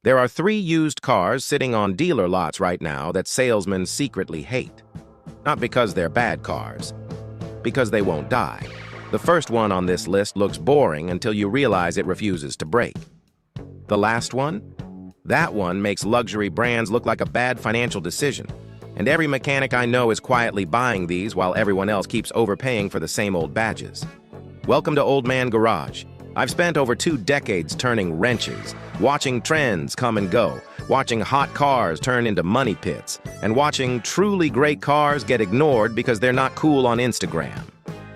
There are 3 used cars sitting on dealer lots right now that salesmen secretly hate. Not because they're bad cars, because they won't die. The first one on this list looks boring until you realize it refuses to break. The last one? That one makes luxury brands look like a bad financial decision. And every mechanic I know is quietly buying these while everyone else keeps overpaying for the same old badges. Welcome to Old Man Garage. I've spent over 2 decades turning wrenches, watching trends come and go, watching hot cars turn into money pits, and watching truly great cars get ignored because they're not cool on Instagram.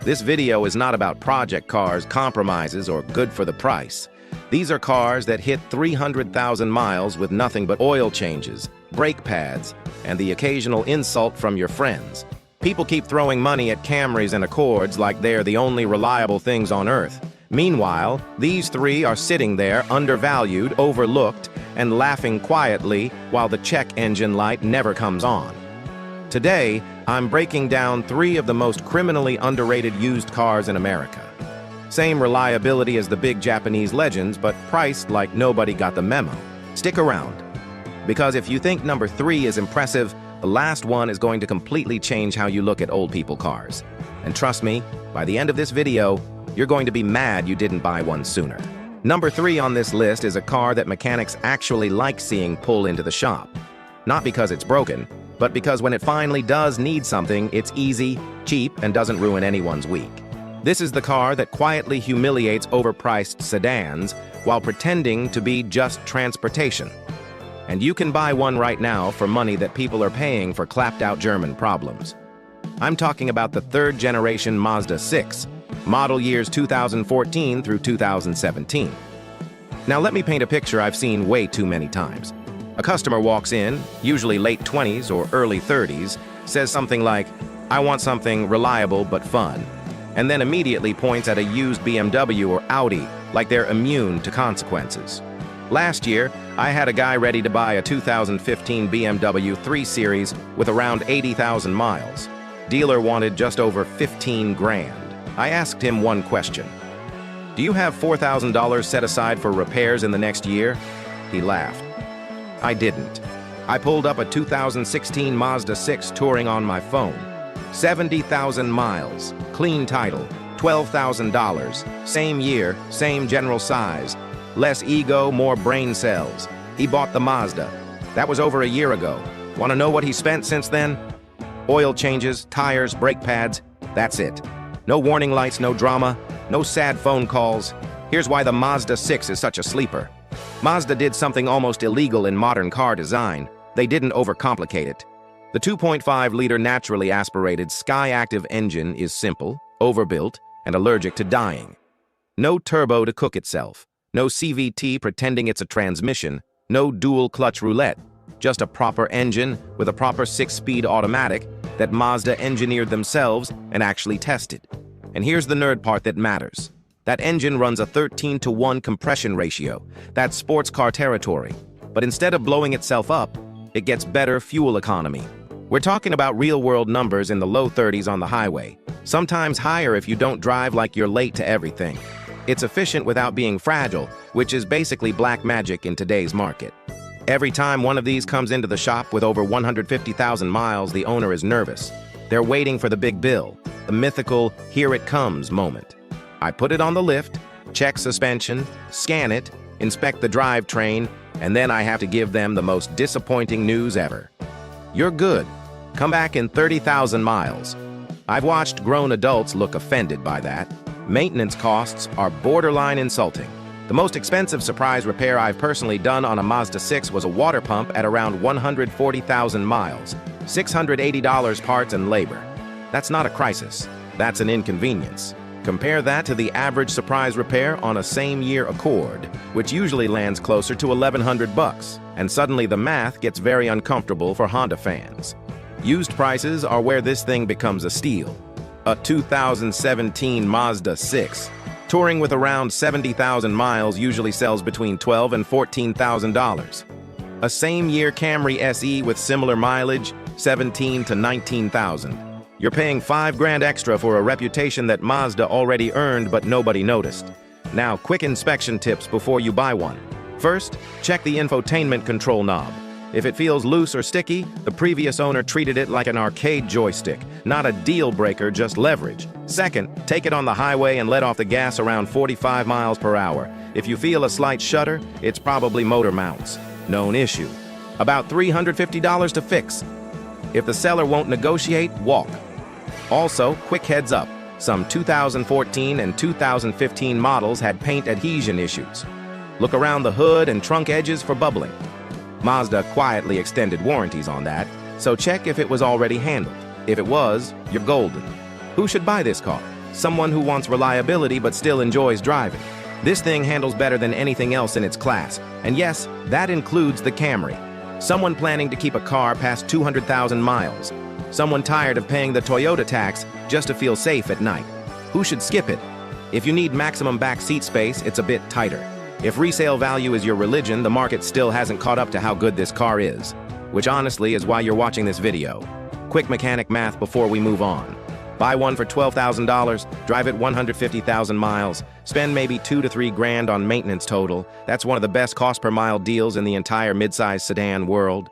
This video is not about project cars, compromises, or good for the price. These are cars that hit 300,000 miles with nothing but oil changes, brake pads, and the occasional insult from your friends. People keep throwing money at Camrys and Accords like they're the only reliable things on earth. Meanwhile, these 3 are sitting there undervalued, overlooked, and laughing quietly while the check engine light never comes on. Today, I'm breaking down 3 of the most criminally underrated used cars in America. Same reliability as the big Japanese legends, but priced like nobody got the memo. Stick around, because if you think number 3 is impressive, the last one is going to completely change how you look at old people cars. And trust me, by the end of this video, you're going to be mad you didn't buy one sooner. Number 3 on this list is a car that mechanics actually like seeing pull into the shop. Not because it's broken, but because when it finally does need something, it's easy, cheap, and doesn't ruin anyone's week. This is the car that quietly humiliates overpriced sedans while pretending to be just transportation. And you can buy one right now for money that people are paying for clapped-out German problems. I'm talking about the 3rd-generation Mazda 6, model years 2014 through 2017. Now let me paint a picture I've seen way too many times. A customer walks in, usually late 20s or early 30s, says something like, "I want something reliable but fun," and then immediately points at a used BMW or Audi like they're immune to consequences. Last year, I had a guy ready to buy a 2015 BMW 3 Series with around 80,000 miles. Dealer wanted just over 15 grand. I asked him one question. "Do you have $4,000 set aside for repairs in the next year?" He laughed. I didn't. I pulled up a 2016 Mazda 6 touring on my phone. 70,000 miles, clean title, $12,000, same year, same general size. Less ego, more brain cells. He bought the Mazda. That was over a year ago. Want to know what he spent since then? Oil changes, tires, brake pads, that's it. No warning lights, no drama, no sad phone calls. Here's why the Mazda 6 is such a sleeper. Mazda did something almost illegal in modern car design. They didn't overcomplicate it. The 2.5-liter naturally aspirated Sky-Activ engine is simple, overbuilt, and allergic to dying. No turbo to cook itself. No CVT pretending it's a transmission. No dual-clutch roulette. Just a proper engine with a proper 6-speed automatic that Mazda engineered themselves and actually tested. And here's the nerd part that matters. That engine runs a 13-to-1 compression ratio. That's sports car territory. But instead of blowing itself up, it gets better fuel economy. We're talking about real-world numbers in the low 30s on the highway, sometimes higher if you don't drive like you're late to everything. It's efficient without being fragile, which is basically black magic in today's market. Every time one of these comes into the shop with over 150,000 miles, the owner is nervous. They're waiting for the big bill, the mythical "here it comes" moment. I put it on the lift, check suspension, scan it, inspect the drivetrain, and then I have to give them the most disappointing news ever. You're good. Come back in 30,000 miles. I've watched grown adults look offended by that. Maintenance costs are borderline insulting. The most expensive surprise repair I've personally done on a Mazda 6 was a water pump at around 140,000 miles, $680 parts and labor. That's not a crisis. That's an inconvenience. Compare that to the average surprise repair on a same-year Accord, which usually lands closer to $1,100, and suddenly the math gets very uncomfortable for Honda fans. Used prices are where this thing becomes a steal. A 2017 Mazda 6, touring with around 70,000 miles, usually sells between $12,000 and $14,000. A same-year Camry SE with similar mileage, $17,000 to $19,000. You're paying $5 grand extra for a reputation that Mazda already earned but nobody noticed. Now, quick inspection tips before you buy one. First, check the infotainment control knob. If it feels loose or sticky, the previous owner treated it like an arcade joystick, not a deal breaker, just leverage. Second, take it on the highway and let off the gas around 45 miles per hour. If you feel a slight shudder, it's probably motor mounts. Known issue. About $350 to fix. If the seller won't negotiate, walk. Also, quick heads up, some 2014 and 2015 models had paint adhesion issues. Look around the hood and trunk edges for bubbling. Mazda quietly extended warranties on that, so check if it was already handled. If it was, you're golden. Who should buy this car? Someone who wants reliability but still enjoys driving. This thing handles better than anything else in its class, and yes, that includes the Camry. Someone planning to keep a car past 200,000 miles. Someone tired of paying the Toyota tax just to feel safe at night. Who should skip it? If you need maximum back seat space, it's a bit tighter. If resale value is your religion, the market still hasn't caught up to how good this car is, which honestly is why you're watching this video. Quick mechanic math before we move on. Buy one for $12,000, drive it 150,000 miles, spend maybe $2 to $3 grand on maintenance total. That's one of the best cost per mile deals in the entire midsize sedan world.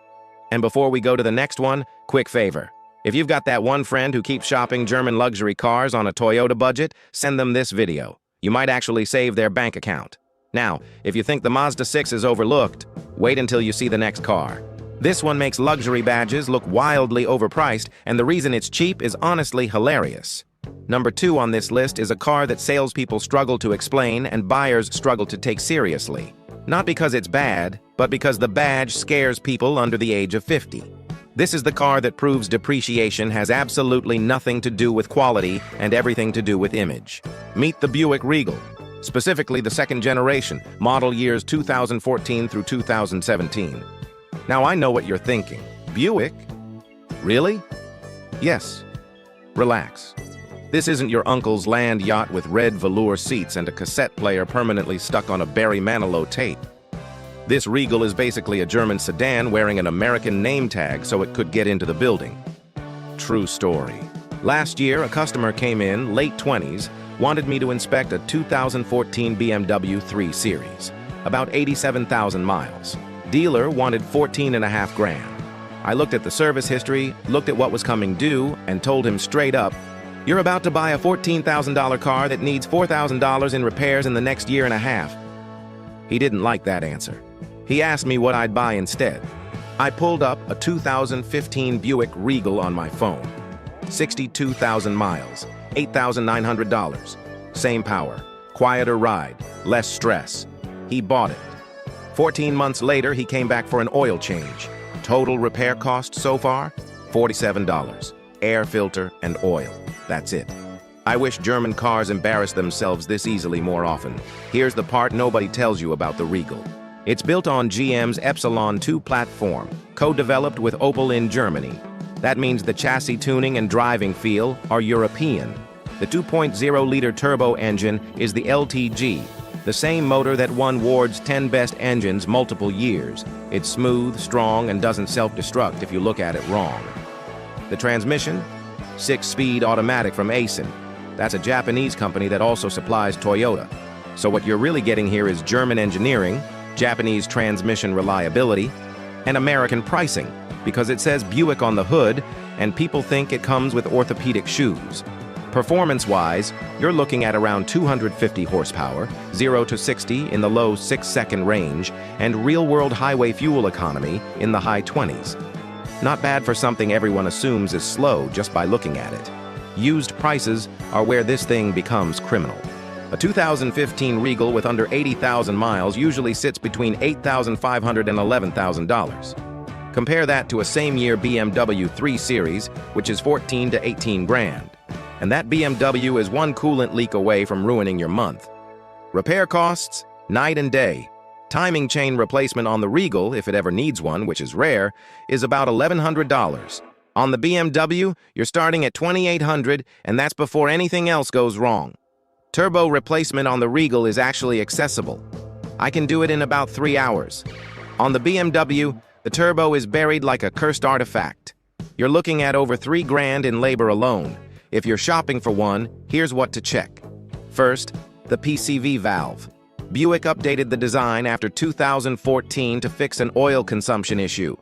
And before we go to the next one, quick favor. If you've got that one friend who keeps shopping German luxury cars on a Toyota budget, send them this video. You might actually save their bank account. Now, if you think the Mazda 6 is overlooked, wait until you see the next car. This one makes luxury badges look wildly overpriced, and the reason it's cheap is honestly hilarious. Number 2 on this list is a car that salespeople struggle to explain and buyers struggle to take seriously. Not because it's bad, but because the badge scares people under the age of 50. This is the car that proves depreciation has absolutely nothing to do with quality and everything to do with image. Meet the Buick Regal. Specifically the second generation, model years 2014 through 2017. Now I know what you're thinking. Buick? Really? Yes. Relax. This isn't your uncle's land yacht with red velour seats and a cassette player permanently stuck on a Barry Manilow tape. This Regal is basically a German sedan wearing an American name tag so it could get into the building. True story. Last year, a customer came in, late 20s, wanted me to inspect a 2014 BMW 3 Series, about 87,000 miles. Dealer wanted 14.5 grand. I looked at the service history, looked at what was coming due, and told him straight up, "You're about to buy a $14,000 car that needs $4,000 in repairs in the next year and a half." He didn't like that answer. He asked me what I'd buy instead. I pulled up a 2015 Buick Regal on my phone. 62,000 miles. $8,900. Same power, quieter ride, less stress. He bought it. 14 months later, he came back for an oil change. Total repair cost so far? $47. Air filter and oil. That's it. I wish German cars embarrass themselves this easily more often. Here's the part nobody tells you about the Regal. It's built on GM's Epsilon 2 platform, co-developed with Opel in Germany. That means the chassis tuning and driving feel are European. The 2.0-liter turbo engine is the LTG, the same motor that won Ward's 10 best engines multiple years. It's smooth, strong, and doesn't self-destruct if you look at it wrong. The transmission? 6-speed automatic from Aisin. That's a Japanese company that also supplies Toyota. So what you're really getting here is German engineering, Japanese transmission reliability, and American pricing, because it says Buick on the hood, and people think it comes with orthopedic shoes. Performance-wise, you're looking at around 250 horsepower, 0 to 60 in the low 6-second range, and real-world highway fuel economy in the high 20s. Not bad for something everyone assumes is slow just by looking at it. Used prices are where this thing becomes criminal. A 2015 Regal with under 80,000 miles usually sits between $8,500 and $11,000. Compare that to a same-year BMW 3 Series, which is 14 to 18 grand. And that BMW is one coolant leak away from ruining your month. Repair costs? Night and day. Timing chain replacement on the Regal, if it ever needs one, which is rare, is about $1,100. On the BMW, you're starting at $2,800, and that's before anything else goes wrong. Turbo replacement on the Regal is actually accessible. I can do it in about 3 hours. On the BMW, the turbo is buried like a cursed artifact. You're looking at over 3 grand in labor alone. If you're shopping for one, here's what to check. First, the PCV valve. Buick updated the design after 2014 to fix an oil consumption issue.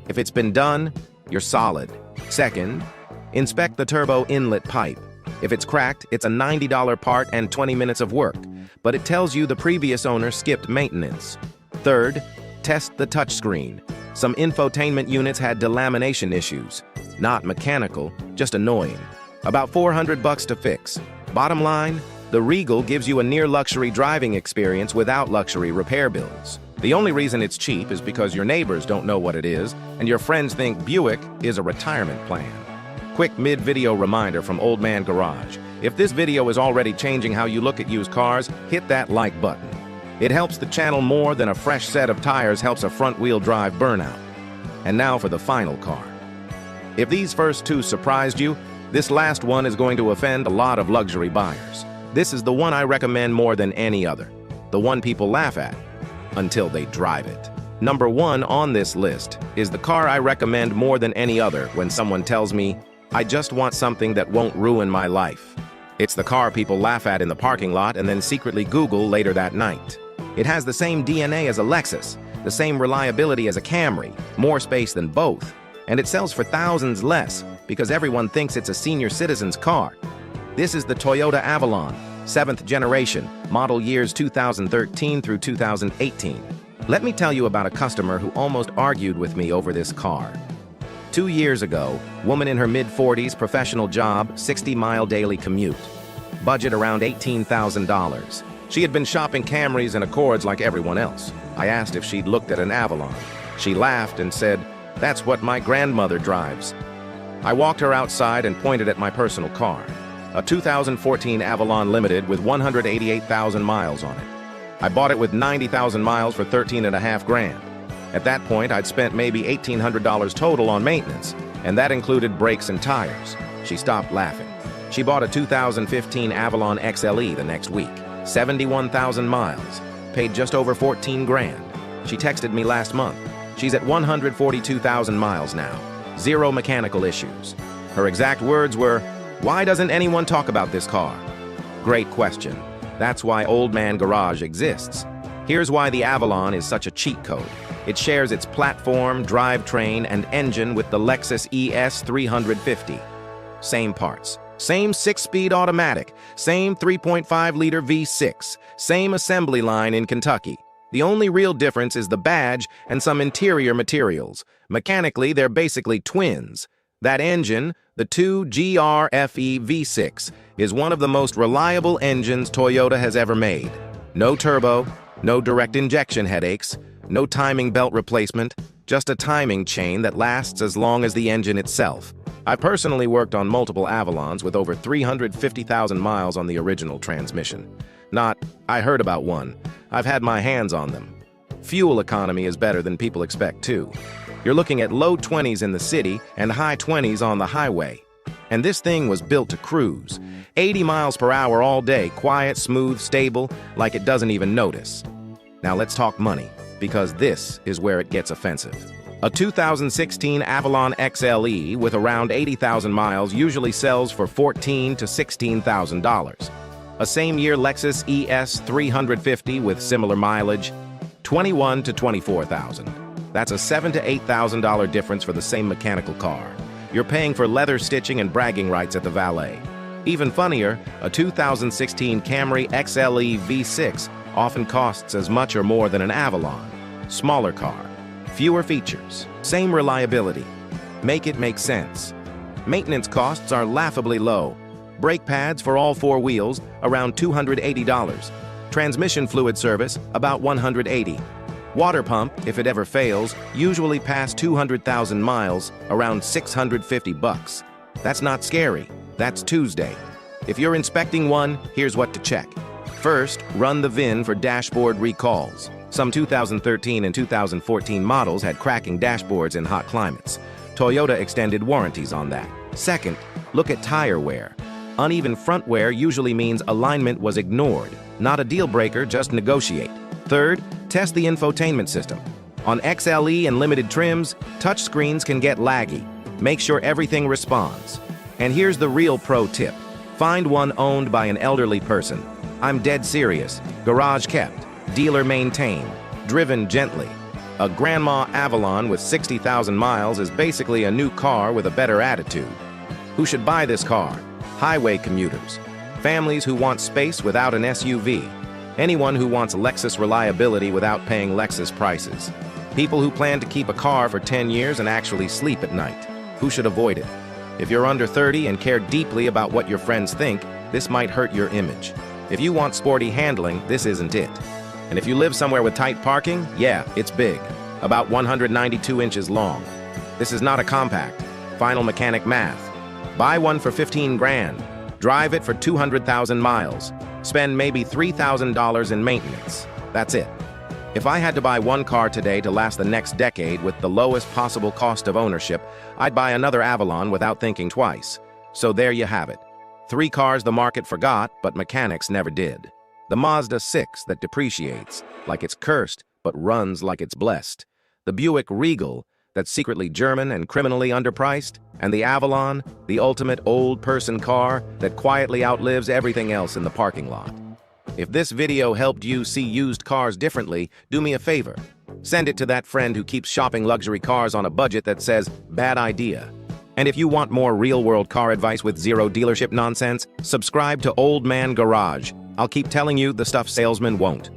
If it's been done, you're solid. Second, inspect the turbo inlet pipe. If it's cracked, it's a $90 part and 20 minutes of work, but it tells you the previous owner skipped maintenance. Third, test the touchscreen. Some infotainment units had delamination issues. Not mechanical, just annoying. About $400 to fix. Bottom line, the Regal gives you a near-luxury driving experience without luxury repair bills. The only reason it's cheap is because your neighbors don't know what it is, and your friends think Buick is a retirement plan. Quick mid-video reminder from Old Man Garage. If this video is already changing how you look at used cars, hit that like button. It helps the channel more than a fresh set of tires helps a front-wheel drive burnout. And now for the final car. If these first two surprised you, this last one is going to offend a lot of luxury buyers. This is the one I recommend more than any other. The one people laugh at until they drive it. Number 1 on this list is the car I recommend more than any other when someone tells me, I just want something that won't ruin my life. It's the car people laugh at in the parking lot and then secretly Google later that night. It has the same DNA as a Lexus, the same reliability as a Camry, more space than both, and it sells for thousands less because everyone thinks it's a senior citizen's car. This is the Toyota Avalon, 7th generation, model years 2013 through 2018. Let me tell you about a customer who almost argued with me over this car. 2 years ago, woman in her mid-40s, professional job, 60-mile daily commute. Budget around $18,000. She had been shopping Camrys and Accords like everyone else. I asked if she'd looked at an Avalon. She laughed and said, "That's what my grandmother drives." I walked her outside and pointed at my personal car. A 2014 Avalon Limited with 188,000 miles on it. I bought it with 90,000 miles for $13.5 grand. At that point, I'd spent maybe $1,800 total on maintenance, and that included brakes and tires. She stopped laughing. She bought a 2015 Avalon XLE the next week, 71,000 miles, paid just over 14 grand. She texted me last month. She's at 142,000 miles now, 0 mechanical issues. Her exact words were, "Why doesn't anyone talk about this car?" Great question. That's why Old Man Garage exists. Here's why the Avalon is such a cheat code. It shares its platform, drivetrain, and engine with the Lexus ES 350. Same parts. Same 6-speed automatic. Same 3.5-liter V6. Same assembly line in Kentucky. The only real difference is the badge and some interior materials. Mechanically, they're basically twins. That engine, the 2GRFE V6, is one of the most reliable engines Toyota has ever made. No turbo, no direct injection headaches, no timing belt replacement, just a timing chain that lasts as long as the engine itself. I personally worked on multiple Avalons with over 350,000 miles on the original transmission. Not, I heard about one. I've had my hands on them. Fuel economy is better than people expect too. You're looking at low 20s in the city and high 20s on the highway. And this thing was built to cruise. 80 miles per hour all day, quiet, smooth, stable, like it doesn't even notice. Now let's talk money, because this is where it gets offensive. A 2016 Avalon XLE with around 80,000 miles usually sells for $14,000 to $16,000. A same-year Lexus ES 350 with similar mileage, $21,000 to $24,000. That's a $7,000 to $8,000 difference for the same mechanical car. You're paying for leather stitching and bragging rights at the valet. Even funnier, a 2016 Camry XLE V6 often costs as much or more than an Avalon. Smaller car, fewer features, same reliability. Make it make sense. Maintenance costs are laughably low. Brake pads for all 4 wheels, around $280. Transmission fluid service, about $180. Water pump, if it ever fails, usually past 200,000 miles, around $650. That's not scary. That's Tuesday. If you're inspecting one, here's what to check. First, run the VIN for dashboard recalls. Some 2013 and 2014 models had cracking dashboards in hot climates. Toyota extended warranties on that. Second, look at tire wear. Uneven front wear usually means alignment was ignored. Not a deal breaker, just negotiate. Third, test the infotainment system. On XLE and limited trims, touchscreens can get laggy. Make sure everything responds. And here's the real pro tip. Find one owned by an elderly person. I'm dead serious. Garage kept. dealer maintained, driven gently. A Grandma Avalon with 60,000 miles is basically a new car with a better attitude. Who should buy this car? Highway commuters, families who want space without an SUV, anyone who wants Lexus reliability without paying Lexus prices, people who plan to keep a car for 10 years and actually sleep at night. Who should avoid it? If you're under 30 and care deeply about what your friends think, this might hurt your image. If you want sporty handling, this isn't it. And if you live somewhere with tight parking, yeah, it's big, about 192 inches long. This is not a compact. Final mechanic math. Buy one for 15 grand. Drive it for 200,000 miles. Spend maybe $3,000 in maintenance. That's it. If I had to buy one car today to last the next decade with the lowest possible cost of ownership, I'd buy another Avalon without thinking twice. So there you have it. 3 cars the market forgot, but mechanics never did. The Mazda 6 that depreciates like it's cursed, but runs like it's blessed. The Buick Regal that's secretly German and criminally underpriced. And the Avalon, the ultimate old-person car that quietly outlives everything else in the parking lot. If this video helped you see used cars differently, do me a favor. Send it to that friend who keeps shopping luxury cars on a budget that says, bad idea. And if you want more real-world car advice with zero dealership nonsense, subscribe to Old Man Garage. I'll keep telling you the stuff salesmen won't.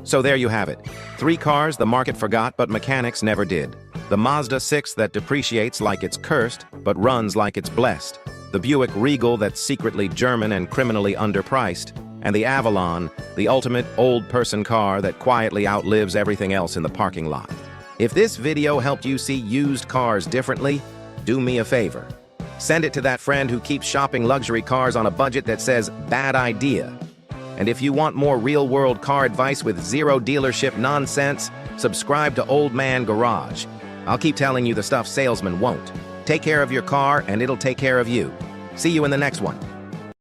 So there you have it. 3 cars the market forgot, but mechanics never did. The Mazda 6 that depreciates like it's cursed, but runs like it's blessed. The Buick Regal that's secretly German and criminally underpriced. And the Avalon, the ultimate old-person car that quietly outlives everything else in the parking lot. If this video helped you see used cars differently, do me a favor. Send it to that friend who keeps shopping luxury cars on a budget that says, bad idea. And if you want more real-world car advice with zero dealership nonsense, subscribe to Old Man Garage. I'll keep telling you the stuff salesmen won't. Take care of your car, and it'll take care of you. See you in the next one.